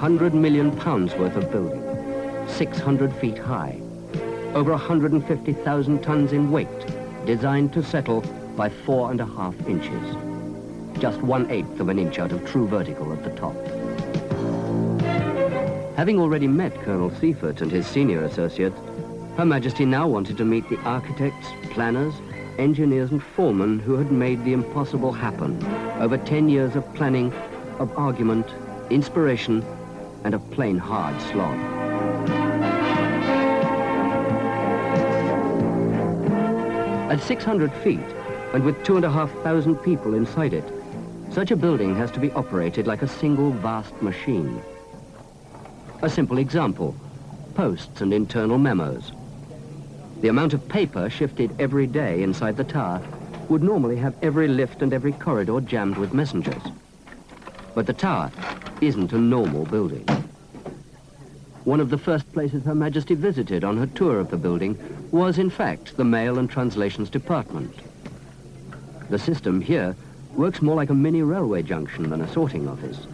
£100 million worth of building, 600 feet high, over 150,000 tons in weight, designed to settle by 4.5 inches, just 1/8 of an inch out of true vertical at the top. Having already met Colonel Seifert and his senior associates, Her Majesty now wanted to meet the architects, planners, engineers and foremen who had made the impossible happen over 10 years of planning, of argument, inspiration, and of plain hard slog. At 600 feet, and with 2,500 people inside it, such a building has to be operated like a single vast machine. A simple example, posts and internal memos. The amount of paper shifted every day inside the tower would normally have every lift and every corridor jammed with messengers. But the tower isn't a normal building. One of the first places Her Majesty visited on her tour of the building was, in fact, the Mail and Translations Department. The system here works more like a mini railway junction than a sorting office,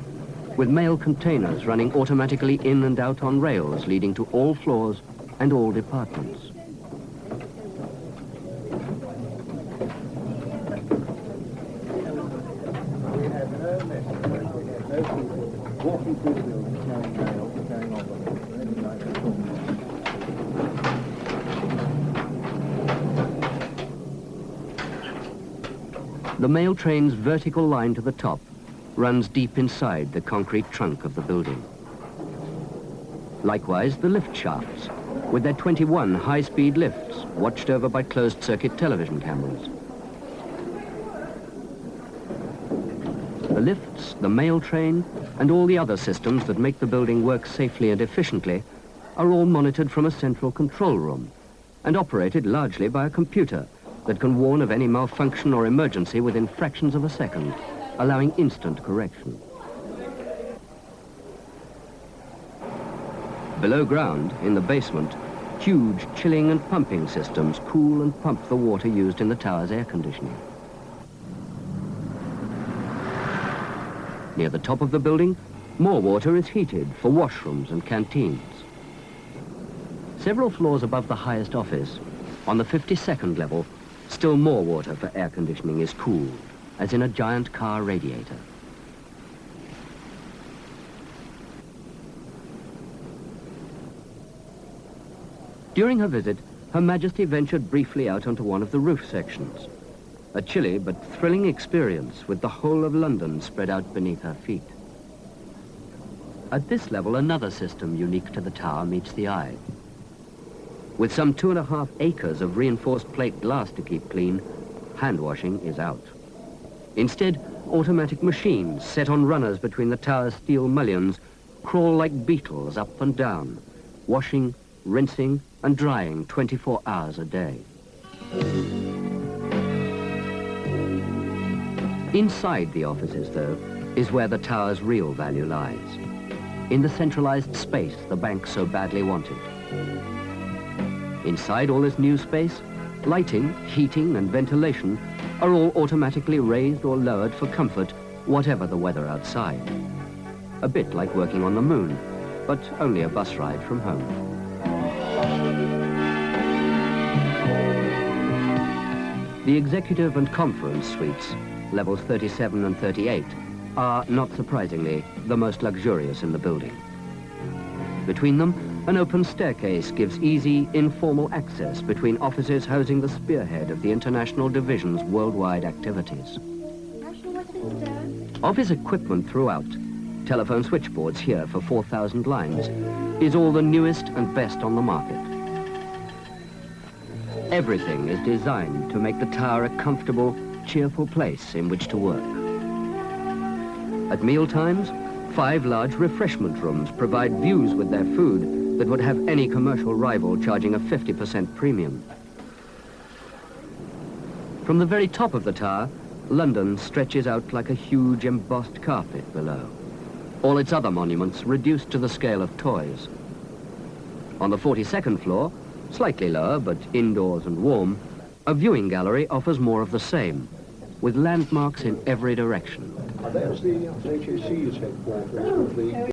with mail containers running automatically in and out on rails leading to all floors and all departments. The mail train's vertical line to the top runs deep inside the concrete trunk of the building. Likewise, the lift shafts, with their 21 high-speed lifts watched over by closed-circuit television cameras. The lifts, the mail train, and all the other systems that make the building work safely and efficiently are all monitored from a central control room and operated largely by a computer that can warn of any malfunction or emergency within fractions of a second, allowing instant correction. Below ground, in the basement, huge chilling and pumping systems cool and pump the water used in the tower's air conditioning. Near the top of the building, more water is heated for washrooms and canteens. Several floors above the highest office, on the 52nd level, still more water for air conditioning is cooled, as in a giant car radiator. During her visit, Her Majesty ventured briefly out onto one of the roof sections. A chilly but thrilling experience with the whole of London spread out beneath her feet. At this level, another system unique to the tower meets the eye. With some 2.5 acres of reinforced plate glass to keep clean, hand washing is out. Instead, automatic machines set on runners between the tower's steel mullions crawl like beetles up and down, washing, rinsing, and drying 24 hours a day. Inside the offices, though, is where the tower's real value lies. In the centralized space the bank so badly wanted. Inside all this new space, lighting, heating, and ventilation are all automatically raised or lowered for comfort, whatever the weather outside. A bit like working on the moon, but only a bus ride from home. The executive and conference suites, levels 37 and 38, are, not surprisingly, the most luxurious in the building. Between them, an open staircase gives easy, informal access between offices housing the spearhead of the international division's worldwide activities. Office equipment throughout, telephone switchboards here for 4,000 lines, is all the newest and best on the market. Everything is designed to make the tower a comfortable, cheerful place in which to work. At mealtimes, 5 large refreshment rooms provide views with their food that would have any commercial rival charging a 50% premium. From the very top of the tower, London stretches out like a huge embossed carpet below. All its other monuments reduced to the scale of toys. On the 42nd floor, slightly lower but indoors and warm, a viewing gallery offers more of the same, with landmarks in every direction. There's the HAC's headquarters.